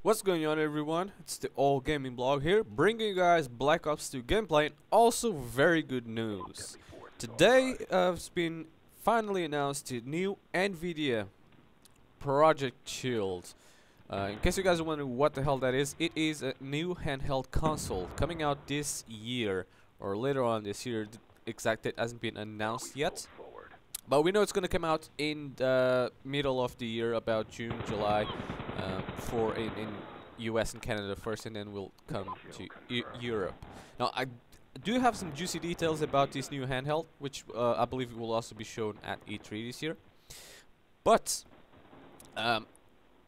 What's going on, everyone? It's the All Gaming Blog here, bringing you guys Black Ops 2 gameplay and also very good news. Today has been finally announced the new Nvidia Project Shield. In case you guys are wondering what the hell that is, it is a new handheld console coming out this year or later on this year. The exact date hasn't been announced yet, but we know it's going to come out in the middle of the year, about June, July, for in US and Canada first, and then we'll come to Europe. Now, I do have some juicy details about this new handheld, which I believe will also be shown at E3 this year. But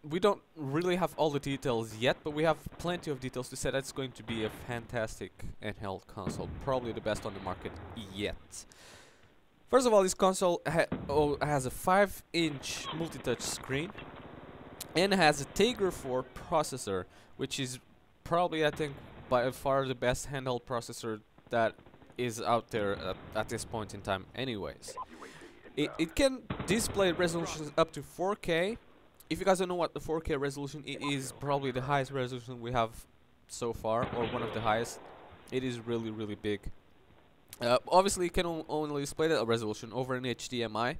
we don't really have all the details yet, but we have plenty of details to say that it's going to be a fantastic handheld console, probably the best on the market yet. First of all, this console has a 5-inch multi-touch screen and has a Tiger 4 processor, which is probably, I think, by far the best handheld processor that is out there at this point in time anyways. It can display resolutions up to 4K. If you guys don't know what the 4K resolution is, probably the highest resolution we have so far, or one of the highest. It is really, really big. Obviously, it can only display that resolution over an HDMI,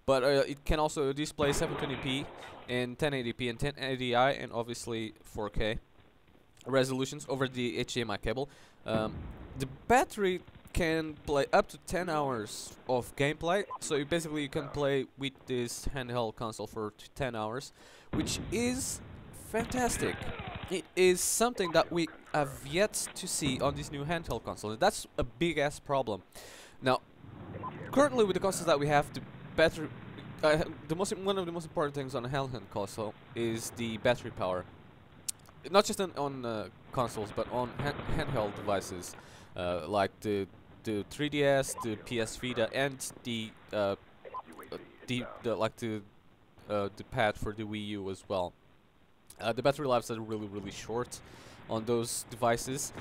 but it can also display 720p and 1080p and 1080i and obviously 4K resolutions over the HDMI cable. The battery can play up to 10 hours of gameplay, so you can play with this handheld console for 10 hours, which is fantastic. It is something that we have yet to see on this new handheld console, and that's a big ass problem. Now, currently with the consoles that we have, the battery, one of the most important things on a handheld console is the battery power. Not just on consoles, but on handheld devices like the 3DS, the PS Vita, and the pad for the Wii U as well. The battery lives are really, really short on those devices.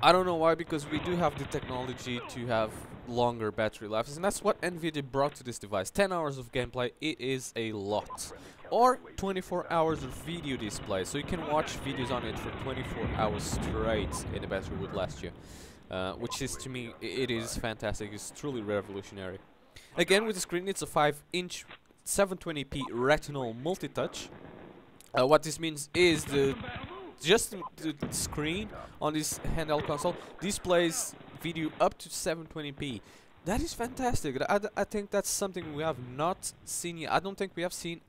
I don't know why, because we do have the technology to have longer battery lives, and that's what Nvidia brought to this device. 10 hours of gameplay, it is a lot. Or 24 hours of video display, so you can watch videos on it for 24 hours straight, and the battery would last you. Which is, to me, it is fantastic. It's truly revolutionary. Again, with the screen, it's a 5-inch 720p retinal multi-touch. What this means is the screen on this handheld console displays video up to 720p. That is fantastic. I think that's something we have not seen yet. I don't think we have seen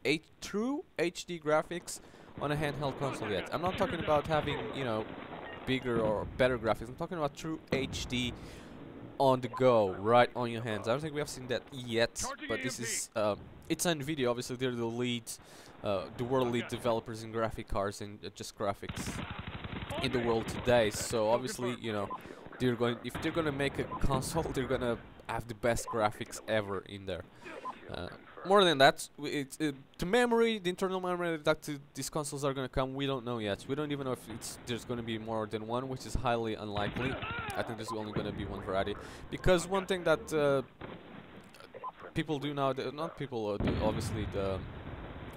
true HD graphics on a handheld console yet. I'm not talking about having, you know, bigger or better graphics. I'm talking about true HD on the go, right on your hands. I don't think we have seen that yet, but this is it's Nvidia. Obviously, they're the lead, the world lead developers in graphic cards and just graphics in the world today. So obviously, you know, if they're gonna make a console, they're gonna have the best graphics ever in there. More than that, the memory, the internal memory that these consoles are going to come, we don't know yet. We don't even know if there's going to be more than one, which is highly unlikely. I think there's only going to be one variety. Because one thing that people do now, not people, obviously the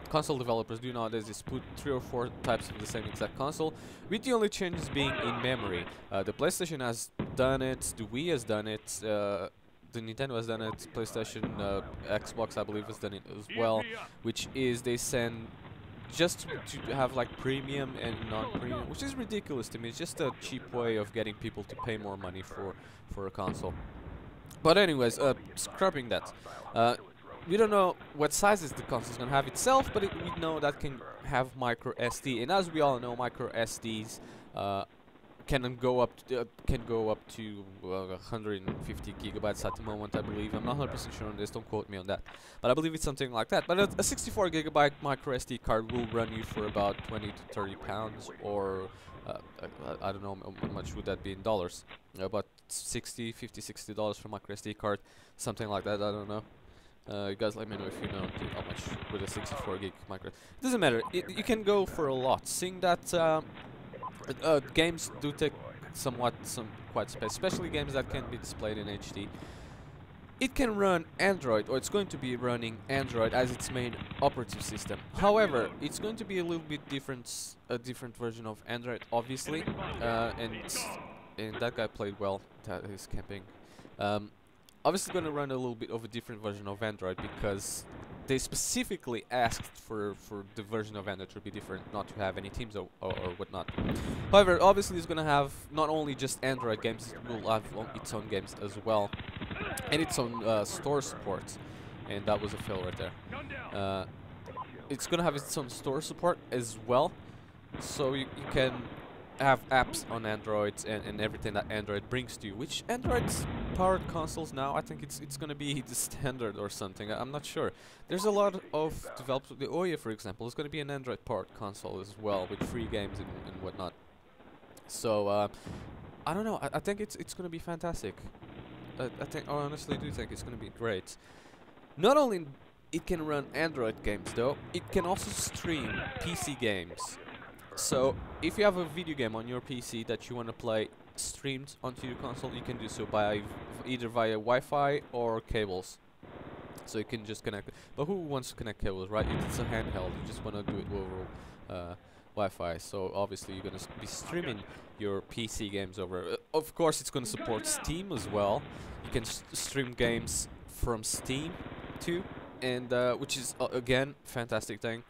console developers do nowadays, is put 3 or 4 types of the same exact console, with the only changes being in memory. The PlayStation has done it, the Wii has done it, the Nintendo has done it, PlayStation, Xbox I believe has done it as well, which is they send just to have like premium and non-premium, which is ridiculous to me. It's just a cheap way of getting people to pay more money for a console. But anyways, scrapping that, we don't know what sizes the console is going to have itself, but we know that can have micro SD, and as we all know, micro SDs can go up to 150 gigabytes at the moment, I believe. I'm not 100% sure on this, don't quote me on that, but I believe it's something like that. But a 64 gigabyte micro SD card will run you for about 20 to 30 pounds, or I don't know how much would that be in dollars, about $50, $60 for micro SD card, something like that. I don't know. You guys let me know if you know how much with a 64 gig micro. It doesn't matter, you can go for a lot, seeing that games do take quite space, especially games that can be displayed in HD. it can run Android, or it's going to be running Android as its main operative system. However, it's going to be a little bit different, a different version of Android, obviously, and that guy played well. That is camping. Obviously, going to run a little bit of a different version of Android because they specifically asked for the version of Android to be different, not to have any teams or whatnot. However, obviously, it's going to have not only just Android games, it will have its own games as well. And its own store support, and that was a fail right there. It's gonna have its own store support as well, so you can have apps on Android and everything that Android brings to you. Which Android's powered consoles now, I think it's gonna be the standard or something. I'm not sure. There's a lot of developers. The Ouya, for example, is gonna be an Android powered console as well with free games and whatnot. So I don't know. I think it's gonna be fantastic. I honestly do think it's going to be great. Not only it can run Android games though, it can also stream PC games. So if you have a video game on your PC that you want to play streamed onto your console, you can do so by either via Wi-Fi or cables. So you can just connect. But who wants to connect cables, right? It's a handheld. You just want to do it over Wi-Fi. So obviously you're going to be streaming your PC games over. Of course, it's going to support Steam as well. You can stream games from Steam too, and which is again fantastic thing.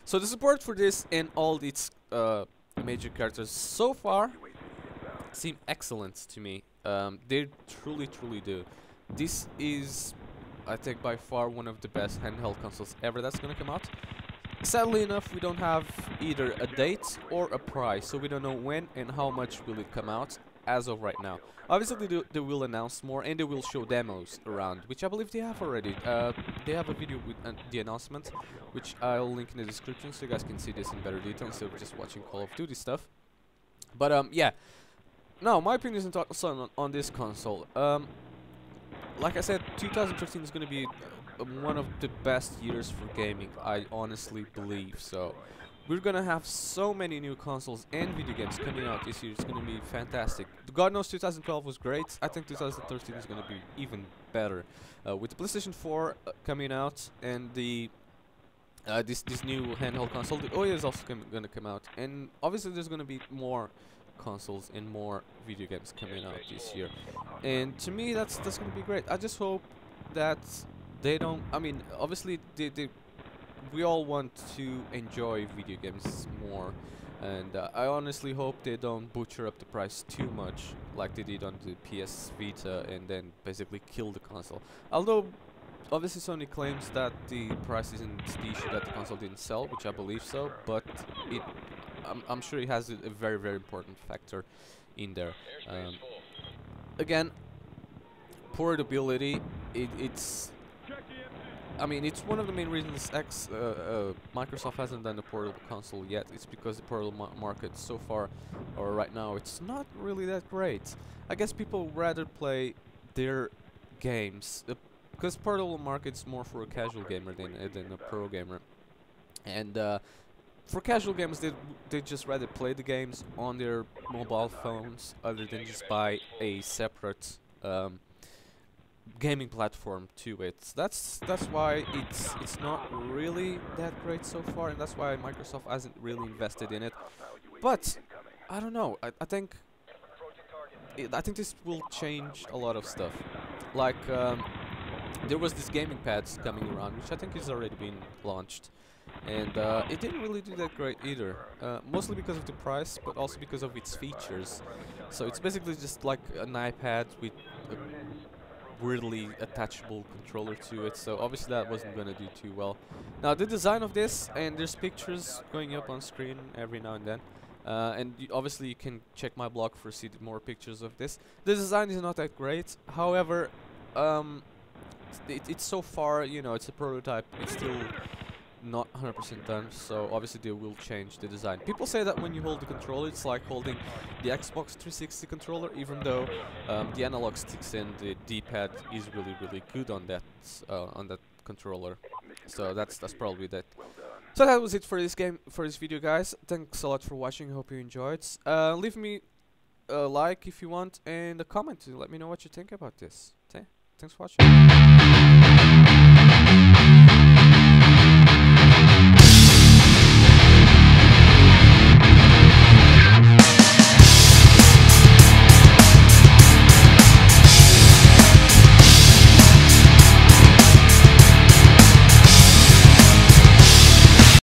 So the support for this and all its major characters so far seem excellent to me. They truly do. This is, I think, by far one of the best handheld consoles ever that's gonna come out. Sadly enough, we don't have either a date or a price, so we don't know when and how much will it come out as of right now. Obviously, they will announce more and they will show demos around, which I believe they have already. They have a video with the announcement, which I'll link in the description so you guys can see this in better detail instead of just watching Call of Duty stuff. But yeah, now my opinion is on this console. Like I said, 2013 is going to be one of the best years for gaming, I honestly believe. So we're gonna have so many new consoles and video games coming out this year. It's gonna be fantastic. God knows 2012 was great. I think 2013 is gonna be even better, with the PlayStation 4 coming out and the this new handheld console. The Ouya is also gonna come out, and obviously there's gonna be more consoles and more video games coming out this year. And to me, that's gonna be great. I just hope that they don't. I mean, obviously, we all want to enjoy video games more, and I honestly hope they don't butcher up the price too much, like they did on the PS Vita, and then basically kill the console. Although, obviously, Sony claims that the price isn't the issue, that the console didn't sell, which I believe so, but I'm sure it has a very important factor in there. Again, portability. I mean, it's one of the main reasons Microsoft hasn't done a portable console yet. It's because the portable market so far, or right now, it's not really that great. I guess people rather play their games, because portable market's more for a casual gamer than a pro gamer. And for casual gamers, they just rather play the games on their mobile phones, other than just buy a separate gaming platform to it. That's why it's not really that great so far, and that's why Microsoft hasn't really invested in it. But I don't know. I think this will change a lot of stuff. Like there was this gaming pads coming around, which I think has already been launched, and it didn't really do that great either. Mostly because of the price, but also because of its features. So it's basically just like an iPad with a weirdly attachable controller to it, so obviously that wasn't gonna do too well. Now the design of this, and there's pictures going up on screen every now and then, and obviously you can check my blog for see more pictures of this. The design is not that great, however, it's so far, you know, it's a prototype, it's still not 100% done, so obviously they will change the design. People say that when you hold the controller, it's like holding the Xbox 360 controller, even though the analog sticks and the D-pad is really good on that controller. So that's probably that. So that was it for this video, guys. Thanks a lot for watching. Hope you enjoyed. Leave me a like if you want and a comment to let me know what you think about this. Thanks for watching.